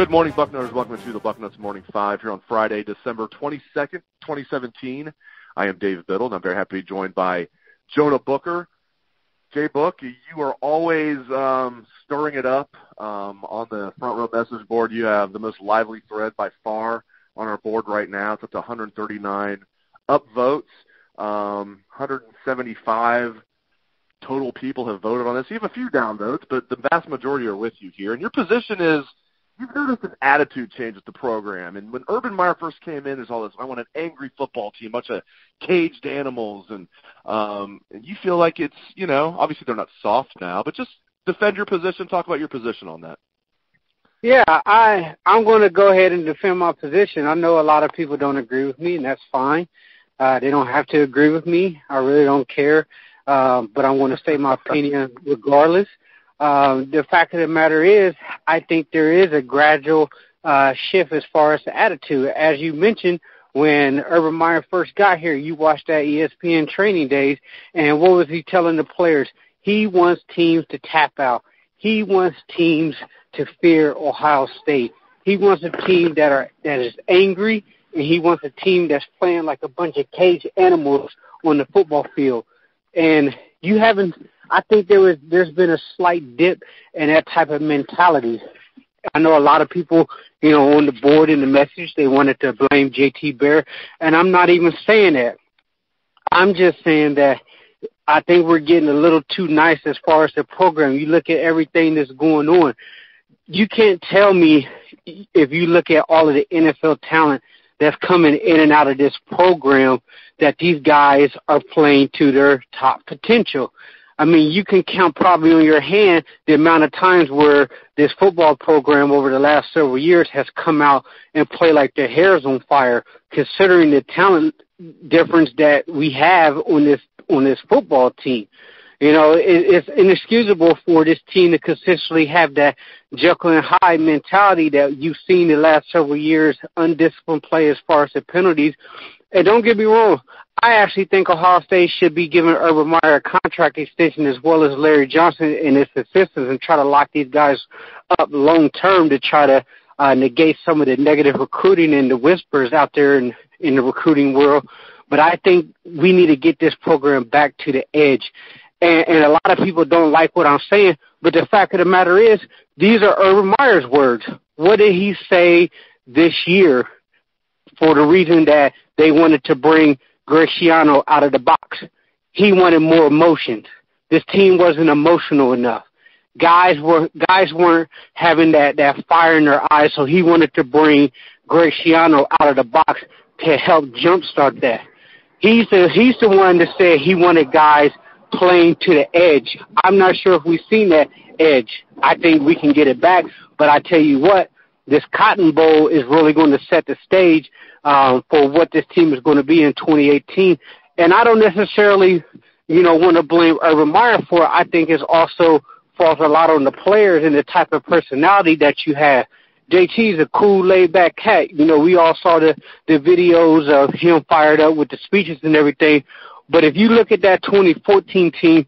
Good morning, Bucknutters. Welcome to the Bucknuts Morning 5 here on Friday, December 22nd, 2017. I am Dave Biddle, and I'm very happy to be joined by Jonah Booker. JBook, you are always stirring it up on the front row message board. You have the most lively thread by far on our board right now. It's up to 139 upvotes. 175 total people have voted on this. You have a few downvotes, but the vast majority are with you here. And your position is, you've noticed an attitude change with the program. And when Urban Meyer first came in, there's all this, I want an angry football team, a bunch of caged animals. And you feel like it's, obviously they're not soft now, but just defend your position. Talk about your position on that. Yeah, I'm going to go ahead and defend my position. I know a lot of people don't agree with me, and that's fine. They don't have to agree with me. I really don't care. But I want to state my opinion regardless. The fact of the matter is, I think there is a gradual shift as far as the attitude. As you mentioned, when Urban Meyer first got here, you watched that ESPN training days, and what was he telling the players? He wants teams to tap out. He wants teams to fear Ohio State. He wants a team that is angry, and he wants a team that's playing like a bunch of caged animals on the football field. And I think there's been a slight dip in that type of mentality. I know a lot of people, on the board in the message, they wanted to blame JT Bear, and I'm not even saying that. I'm just saying that I think we're getting a little too nice as far as the program. You look at everything that's going on. You can't tell me, if you look at all of the NFL talent that's coming in and out of this program, that these guys are playing to their top potential. I mean, you can count probably on your hand the amount of times where this football program over the last several years has come out and played like their hair's on fire, considering the talent difference that we have on this football team. It's inexcusable for this team to consistently have that Jekyll and Hyde mentality that you've seen the last several years, undisciplined play as far as the penalties. And don't get me wrong, I actually think Ohio State should be giving Urban Meyer a contract extension as well as Larry Johnson and his assistants and try to lock these guys up long term to try to negate some of the negative recruiting and the whispers out there in the recruiting world. But I think we need to get this program back to the edge. And a lot of people don't like what I'm saying, but the fact of the matter is, these are Urban Meyer's words. What did he say this year for the reason that they wanted to bring Graciano out of the box? He wanted more emotions. This team wasn't emotional enough. Guys weren't having that fire in their eyes, so he wanted to bring Graciano out of the box to help jumpstart that. He's the one that said he wanted guys playing to the edge. I'm not sure if we've seen that edge. I think we can get it back, but I tell you what, this Cotton Bowl is really going to set the stage for what this team is going to be in 2018. And I don't necessarily, want to blame Urban Meyer for it. I think it's also falls a lot on the players and the type of personality that you have. JT's a cool, laid-back cat. We all saw the videos of him fired up with the speeches and everything. But if you look at that 2014 team,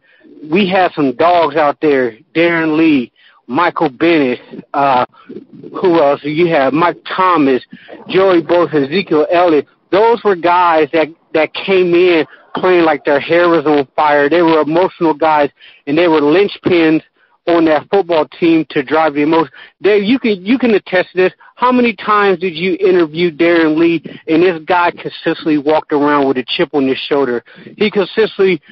we had some dogs out there, Darren Lee, Michael Bennett, who else? You have Mike Thomas, Joey Bosa, Ezekiel Elliott. Those were guys that came in playing like their hair was on fire. They were emotional guys, and they were linchpins on that football team to drive the emotion. Dave, you can attest to this. How many times did you interview Darren Lee, and this guy consistently walked around with a chip on his shoulder? He consistently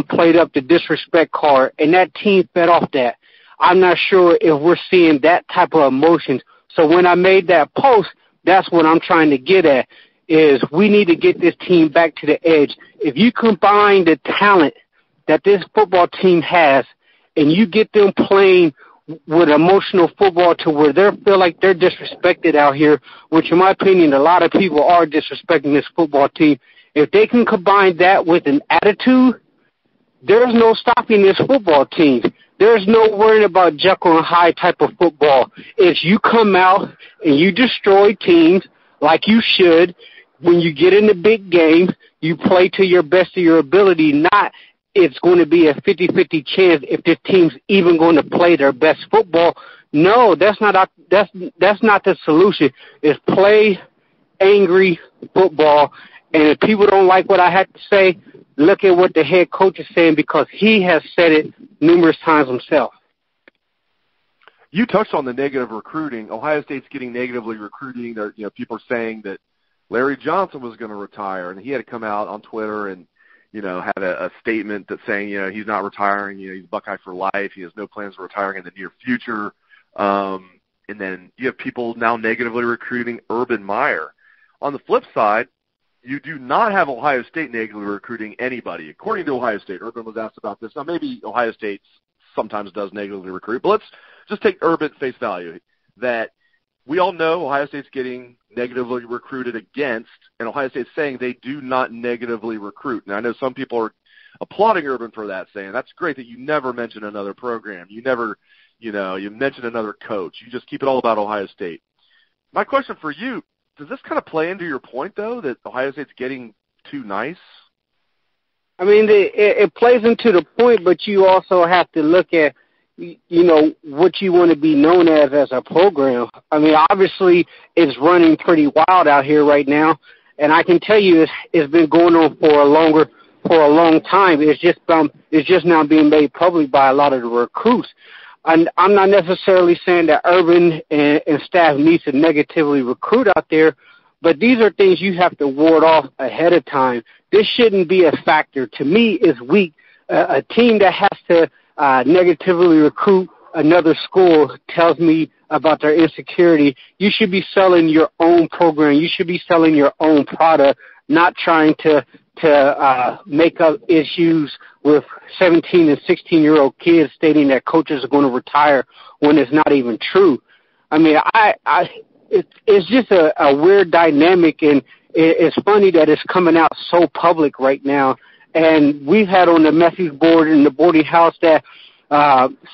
played up the disrespect card, and that team fed off that. I'm not sure if we're seeing that type of emotions. So when I made that post, that's what I'm trying to get at, is we need to get this team back to the edge. If you combine the talent that this football team has and you get them playing with emotional football to where they feel like they're disrespected out here, which in my opinion a lot of people are disrespecting this football team, if they can combine that with an attitude, there's no stopping this football team. There's no worrying about Jekyll and Hyde type of football. It's you come out and you destroy teams like you should. When you get in the big game, you play to your best of your ability, not it's going to be a 50-50 chance if this team's even going to play their best football No, that's not the solution. Is play angry football, and if people don't like what I have to say, look at what the head coach is saying, because he has said it numerous times himself. You touched on the negative recruiting. Ohio State's getting negatively recruiting. There, people are saying that Larry Johnson was going to retire, and he had to come out on Twitter and, had a statement that saying, he's not retiring. He's a Buckeye for life. He has no plans of retiring in the near future. And then you have people now negatively recruiting Urban Meyer. On the flip side, you do not have Ohio State negatively recruiting anybody. According to Ohio State, Urban was asked about this. Now, maybe Ohio State sometimes does negatively recruit, but let's just take Urban at face value, that we all know Ohio State's getting negatively recruited against, and Ohio State's saying they do not negatively recruit. Now, I know some people are applauding Urban for that, saying that's great that you never mention another program. You never, you mention another coach. You just keep it all about Ohio State. My question for you, does this kind of play into your point, though, that Ohio State's getting too nice? I mean, it plays into the point, but you also have to look at, what you want to be known as a program. I mean, obviously, it's running pretty wild out here right now, and I can tell you it's been going on for a long time. It's just now being made public by a lot of the recruits. And I'm not necessarily saying that Urban and staff needs to negatively recruit out there, but these are things you have to ward off ahead of time. This shouldn't be a factor. To me, it's weak. A team that has to negatively recruit another school tells me about their insecurity. You should be selling your own program. You should be selling your own product, not trying to make up issues with 17 and 16-year-old kids stating that coaches are going to retire when it's not even true. I mean, it's just a weird dynamic, and it's funny that it's coming out so public right now. And we've had on the message board in the boarding house that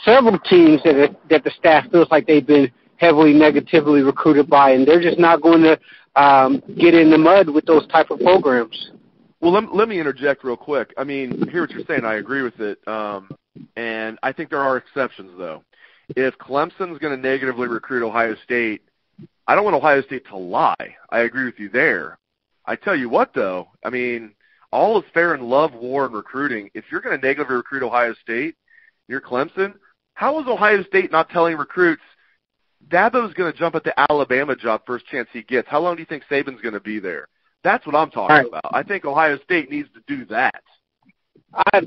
several teams that the staff feels like they've been heavily negatively recruited by, and they're just not going to get in the mud with those type of programs. Well, let me interject real quick. I mean, I hear what you're saying. I agree with it. And I think there are exceptions, though. If Clemson's going to negatively recruit Ohio State, I don't want Ohio State to lie. I agree with you there. I tell you what, though, I mean, all is fair in love, war, and recruiting. If you're going to negatively recruit Ohio State, you're Clemson, how is Ohio State not telling recruits, Dabo's going to jump at the Alabama job first chance he gets? How long do you think Saban's going to be there? That's what I'm talking about. I think Ohio State needs to do that. I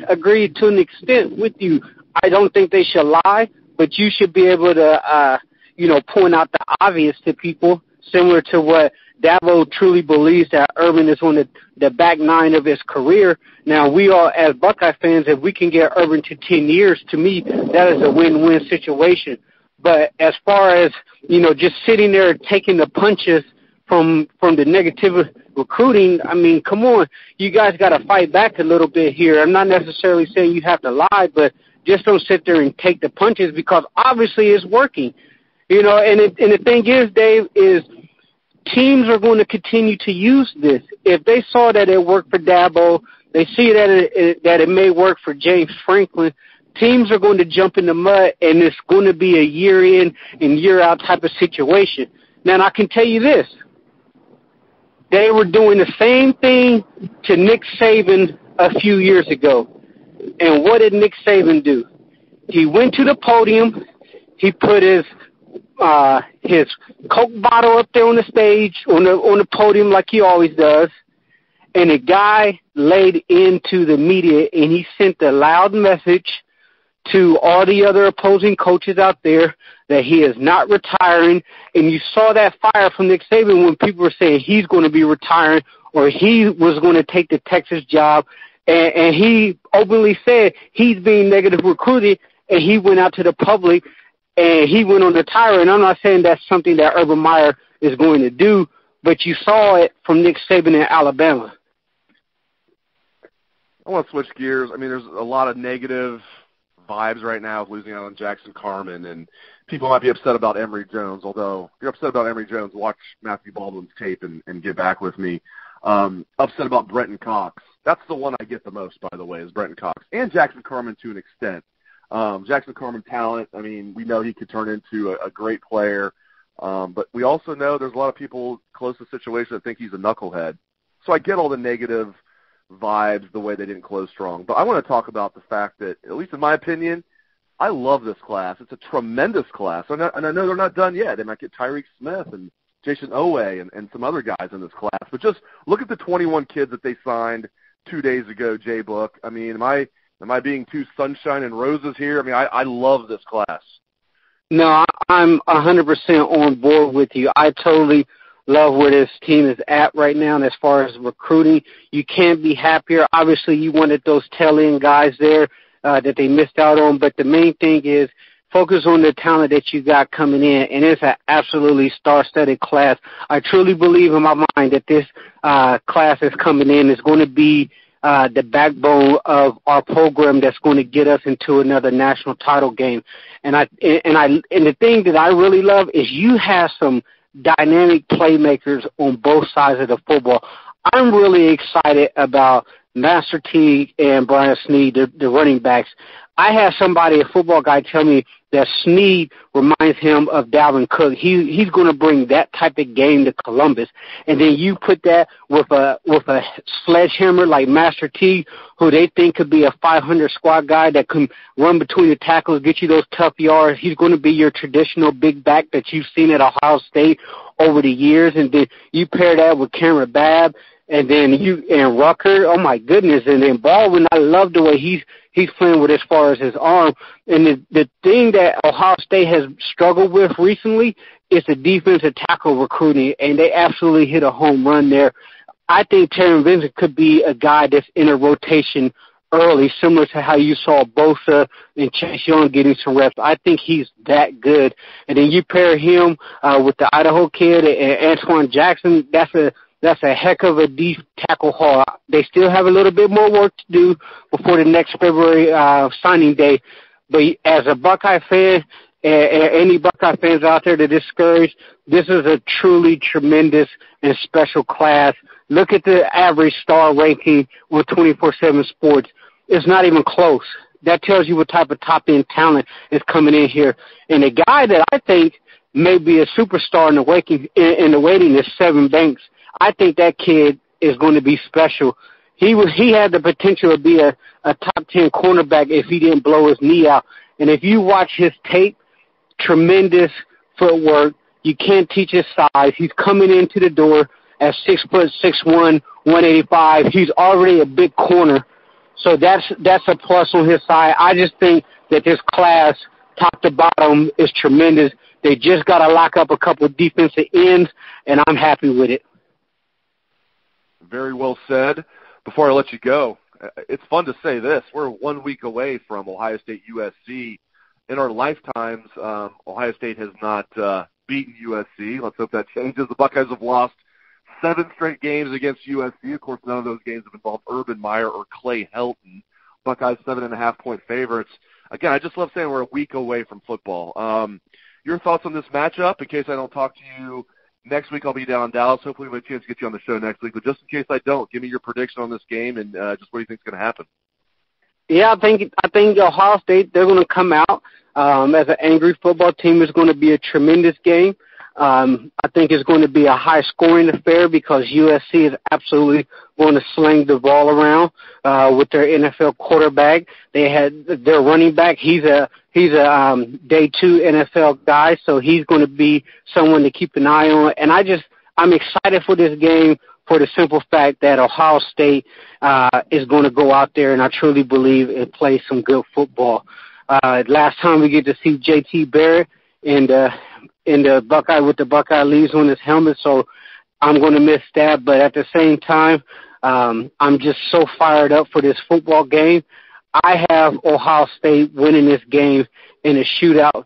agree to an extent with you. I don't think they should lie, but you should be able to, point out the obvious to people, similar to what Dabo truly believes that Urban is on the back nine of his career. Now, we all, as Buckeye fans, if we can get Urban to 10 years, to me, that is a win-win situation. But as far as, just sitting there taking the punches from the negative recruiting, I mean, come on, you guys got to fight back a little bit here. I'm not necessarily saying you have to lie, but just don't sit there and take the punches, because obviously it's working. And the thing is, Dave, is teams are going to continue to use this. If they saw that it worked for Dabo, they see that it may work for James Franklin, teams are going to jump in the mud, and it's going to be a year in and year out type of situation. Now, I can tell you this. They were doing the same thing to Nick Saban a few years ago. And what did Nick Saban do? He went to the podium. He put his Coke bottle up there on the stage, on the podium like he always does. And the guy laid into the media, and he sent a loud message to all the other opposing coaches out there that he is not retiring. And you saw that fire from Nick Saban when people were saying he's going to be retiring or he was going to take the Texas job. And he openly said he's being negative recruited, and he went out to the public and he went on the tirade. And I'm not saying that's something that Urban Meyer is going to do, but you saw it from Nick Saban in Alabama. I want to switch gears. I mean, there's a lot of negative vibes right now of losing out on Jackson Carman, and people might be upset about Emory Jones, although if you're upset about Emory Jones, watch Matthew Baldwin's tape and get back with me. Upset about Brenton Cox. That's the one I get the most, by the way, is Brenton Cox. And Jackson Carman to an extent. Jackson Carman talent, I mean, we know he could turn into a great player. But we also know there's a lot of people close to the situation that think he's a knucklehead. So I get all the negative vibes the way they didn't close strong. But I want to talk about the fact that, at least in my opinion, I love this class. It's a tremendous class. And I know they're not done yet. They might get Tyreek Smith and Jason Owe and some other guys in this class. But just look at the 21 kids that they signed 2 days ago, JBook. I mean, am I being too sunshine and roses here? I mean, I love this class. No, I'm 100% on board with you. I totally love where this team is at right now. And as far as recruiting, you can't be happier. Obviously, you wanted those tail-end guys there that they missed out on. But the main thing is focus on the talent that you got coming in. And it's an absolutely star-studded class. I truly believe in my mind that this class that's coming in is going to be the backbone of our program that's going to get us into another national title game. And the thing that I really love is you have some dynamic playmakers on both sides of the football. I'm really excited about Master Teague and Brian Snead, the running backs. I had somebody, a football guy, tell me that Snead reminds him of Dalvin Cook. He's going to bring that type of game to Columbus. And then you put that with a sledgehammer like Master Teague, who they think could be a 500 squad guy that can run between the tackles, get you those tough yards. He's going to be your traditional big back that you've seen at Ohio State over the years. And then you pair that with Cameron Babb. And then and Rucker, oh my goodness, and then Baldwin, I love the way he's playing with as far as his arm. And the thing that Ohio State has struggled with recently is the defensive tackle recruiting, and they absolutely hit a home run there. I think Taron Vincent could be a guy that's in a rotation early, similar to how you saw Bosa and Chase Young getting some reps. I think he's that good. And then you pair him with the Idaho kid and Antoine Jackson, that's a heck of a deep tackle haul. They still have a little bit more work to do before the next February signing day. But as a Buckeye fan, and any Buckeye fans out there that are discouraged, this is a truly tremendous and special class. Look at the average star ranking with 24/7 Sports. It's not even close. That tells you what type of top-end talent is coming in here. And the guy that I think may be a superstar in the waiting is Sevyn Banks. I think that kid is going to be special. He had the potential to be a top 10 cornerback if he didn't blow his knee out. And if you watch his tape, tremendous footwork. You can't teach his size. He's coming into the door at 6'6", 185. He's already a big corner. So that's a plus on his side. I just think that this class, top to bottom, is tremendous. They just got to lock up a couple of defensive ends, and I'm happy with it. Very well said. Before I let you go, it's fun to say this. We're 1 week away from Ohio State-USC. In our lifetimes, Ohio State has not beaten USC. Let's hope that changes. The Buckeyes have lost 7 straight games against USC. Of course, none of those games have involved Urban Meyer or Clay Helton. Buckeyes 7.5-point favorites. Again, I just love saying we're a week away from football. Your thoughts on this matchup? In case I don't talk to you next week, I'll be down in Dallas. Hopefully we have a chance to get you on the show next week. But just in case I don't, give me your prediction on this game and just what do you think is going to happen? Yeah, I think Ohio State, they're going to come out as an angry football team. It's going to be a tremendous game. I think it's going to be a high-scoring affair because USC is absolutely going to sling the ball around with their NFL quarterback. They had their running back. He's a day 2 NFL guy, so he's going to be someone to keep an eye on. And I'm excited for this game for the simple fact that Ohio State is going to go out there, and I truly believe it plays some good football. Last time we get to see J.T. Barrett in the Buckeye with the Buckeye leaves on his helmet, so I'm going to miss that. But at the same time, I'm just so fired up for this football game. I have Ohio State winning this game in a shootout,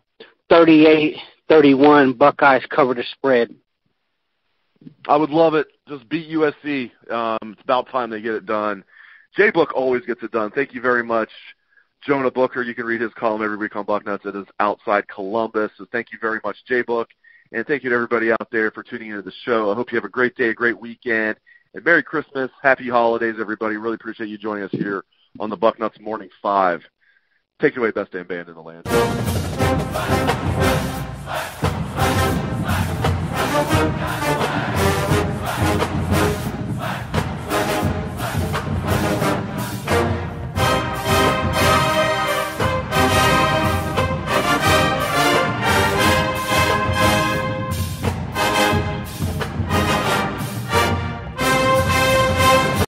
38-31. Buckeyes cover the spread. I would love it. Just beat USC. It's about time they get it done. JBook always gets it done. Thank you very much, Jonah Booker. You can read his column every week on Bucknuts. It is Outside Columbus. So thank you very much, JBook. And thank you to everybody out there for tuning into the show. I hope you have a great day, a great weekend. And Merry Christmas. Happy holidays, everybody. Really appreciate you joining us here on the Bucknuts Morning 5. Take it away, best damn band in the land.